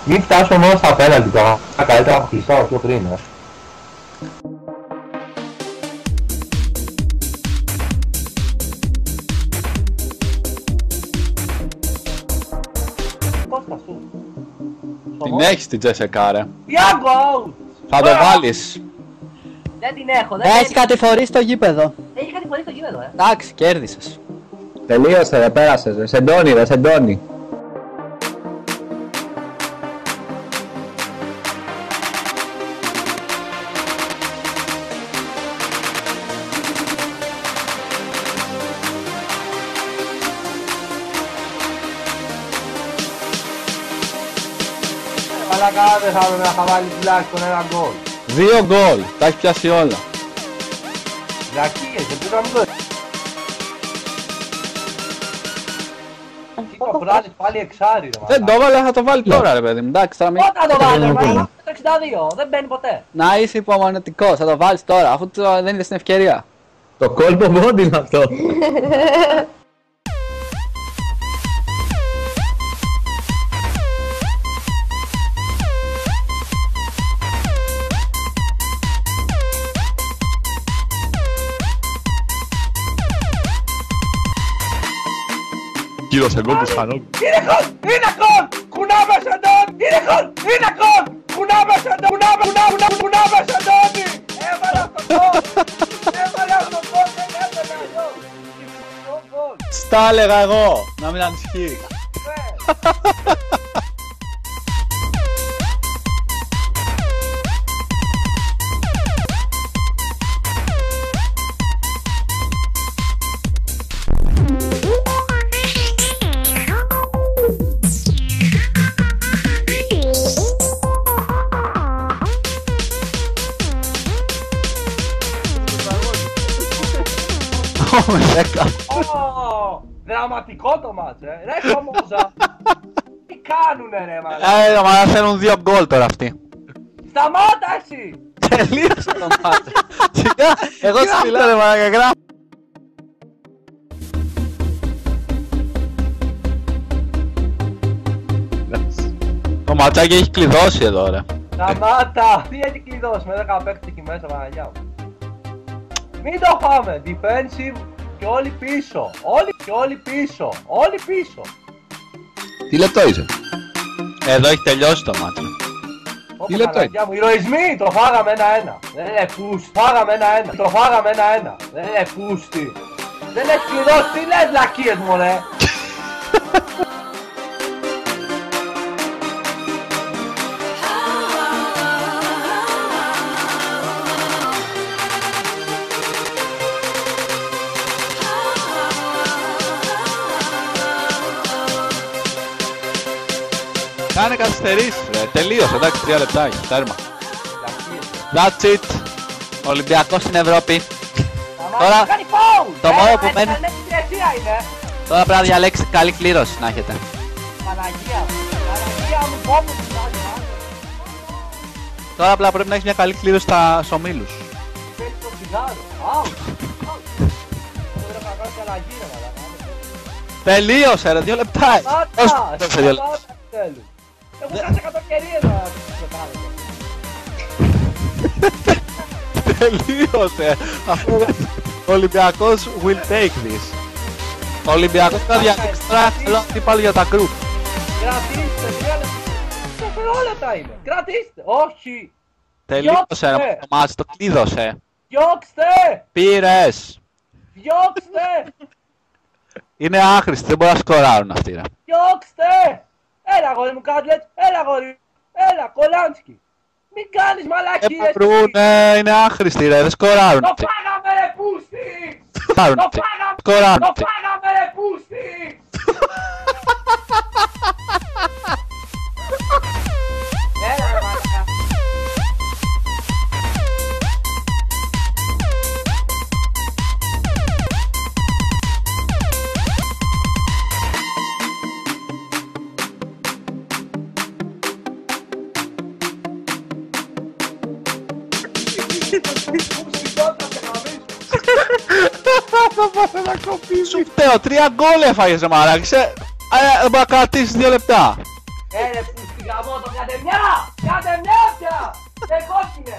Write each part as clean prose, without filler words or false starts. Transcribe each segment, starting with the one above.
Μην φτάσω μόνο στα πέναλτι τώρα. Καλύτερα να χτιστώ πιο πριν. Κώστα σου. Την έχεις την Τζέσικα, ρε. Thiago out! Θα το βάλεις. Δεν την έχω, δεν Έχει κατηφορήσει το γήπεδο. έχει κατηφορήσει το γήπεδο, Εντάξει, κέρδισες. Τελείωσε, ρε, πέρασες, ρε. Σεντώνει, ρε, σεντώνει. Μαλάκα δεν θα έπρεπε να θα βάλει τουλάχιστον ένα γκολ. 2 γκολ. Τα έχει πιάσει όλα. Βλακίες, δεν πρέπει να μην το... Το βράδυ πάλι εξάρι, ρε Δεν το έβαλε, θα το βάλει τώρα, ρε παιδί μου. Εντάξει, θα μην... Όταν το βάλω, μαλάκα, το 62, δεν μπαίνει ποτέ. Να είσαι υπομονετικός, θα το βάλεις τώρα, αφού δεν είδες την ευκαιρία. Το κόλπο μόντι είναι αυτό. Κύρωσε γκολ του Σπανόγκ. Είναι γκολ! Είναι γκολ! Κουνάβες Αντώνη! Είναι γκολ! Είναι γκολ! Κουνάβες Αντώνη! Κουνάβες Αντώνη! Έβαλε αυτό το γκολ! Έβαλε αυτό το γκολ! Δεν έβαλε αυτό! Υψηλό γκολ! Στα έλεγα εγώ, να μην ανησυχείς. Δραματικό το μάτς, ρε Σομόζα! Τι κάνουνε ρε μαλάκα! Μα θέλουν 2 γκολ τώρα αυτοί. Σταμάτα εσύ! Τελείωσε το μάτι. Σιγά, εγώ σου μιλάω ρε μαλάκα, γράφω. Το ματσάκι έχει κλειδώσει εδώ ρε. Σταμάτα! Τι έχει κλειδώσει με 10 παίκτες εκεί μέσα, Παναγιά μου. Μην το πάμε! Defensive και όλοι πίσω! Όλοι πίσω! Όλοι πίσω! Τι λεπτό είσαι? Εδώ έχει τελειώσει το μάτι. Τι λεπτό είναι? Ηρωισμοί! Το φάγαμε 1-1! Δεν είναι πούστη! Φάγαμε 1-1! Το φάγαμε 1-1! Δεν είναι πούστη! Δεν έχει κλειδώσει! Τι λες λακίες μου ρε! Κάνε καθυστερήσεις ρε, τελείωσε, εντάξει, 3 λεπτάκια, τέρμα. That's it. Ολυμπιακός στην Ευρώπη. Τώρα, το μόνο που μένει... Τώρα πρέπει να διαλέξεις καλή κλήρωση να έχετε. Τώρα απλά πρέπει να έχεις μια καλή κλήρωση στα ομίλους. Τελείωσε ρε, 2 λεπτά. Έχω κάνει 100 ευκαιρίες να πετάνε. Τελείωσε. Ο Ολυμπιακός will take this. Ο Ολυμπιακός θα διαλέξει τώρα θέλω αντίπαλο για τα group. Κρατήστε, 3 δευτερόλεπτα είναι. Κρατήστε, όχι. Τελείωσε ρε το μάτς, το κλείδωσε. Διώξτε. Πήρες. Διώξτε. Είναι άχρηστοι, δεν μπορούν να σκοράρουν αυτοί ρε. Διώξτε. Έλα γόρι μου Κάτλετ, έλα γόρι. Έλα Κολάνσκι. Μην κάνεις μαλακίες. Βρούνε, είναι άχρηστοι ρε, δεν σκοράρουν. Το φάγαμε ρε πούστη. Σκοράρουν. Το φάγαμε ρε πούστη. Έλα ρε μαλακά. Σου φταίω, 3 γκολ έφαγες ρε μαλάκα, είσαι Δεν μπορεί να κρατήσεις 2 λεπτά. Ρε που στην γαμώ το κάντε μια! Κάντε μια πια! Δεν κόκκινε!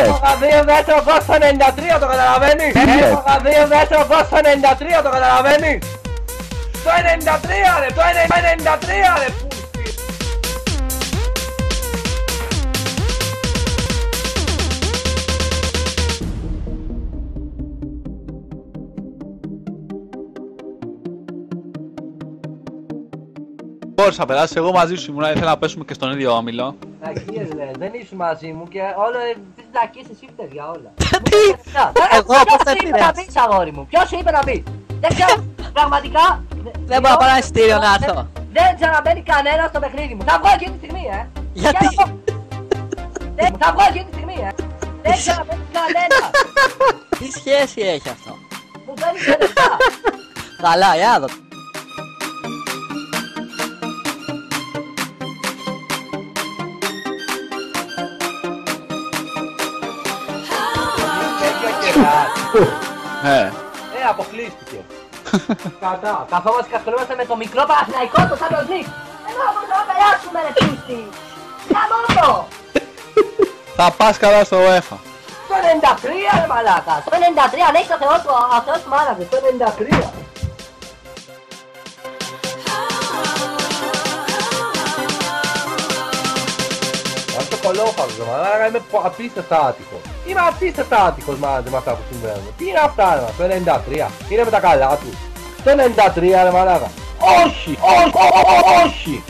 Έφαγα 2 μέτρο γκολ στο 93, το καταλαβαίνεις! Έφαγα 2 μέτρο γκολ στο 93, το καταλαβαίνεις! Το 93 ρε! Το 93 ρε! Μπορείς να περάσεις, εγώ μαζί σου ήμουνα, ήθελα να πέσουμε και στον ίδιο όμιλο. Λακίες ρε, δεν ήσουν μαζί μου και όλο τις λακίες εσύ φταίς για όλα. Τι! Εγώ πώς θα Ποιος είπε να πεις αγόρι μου, ποιος είπε να πεις. Δεν ξέρω, πραγματικά. Δεν μπορώ να πάρω ένα εισιτήριο να έρθω. Δεν ξαναμπαίνει κανένα στο παιχνίδι μου. Θα βγω εκείνη τη στιγμή, Γιατί? Θα βγω εκείνη τη στιγμή, Δεν ξαναμπαίνει κανένα. Τι σχέση έχει αυτό? Μου παίρνεις τα λεφτά. Καλά, για να δω. Αποκλείστηκε. Κατά. Καθόμαστε και ασχολούμαστε με το μικρό Παναθηναϊκό το Champions League. Ενώ μπορούμε να περάσουμε ρε πούστη. Καμότο. Θα πας καλά στο UEFA. Το 93 ρε μαλάκα. Το 93 αν έχεις το Θεό του μάναβε. Το 93. Αυτό το κολόφαγο μαλάκα, είμαι απίστευτα άτυχος. Είμαι απίστευτα άτυχος μάλλον με αυτά που συμβαίνουν. Τι είναι αυτά ρε, το 93, είναι με τα καλά του. Το 93 ρε μαλάκα. Όχι, όχι, όχι.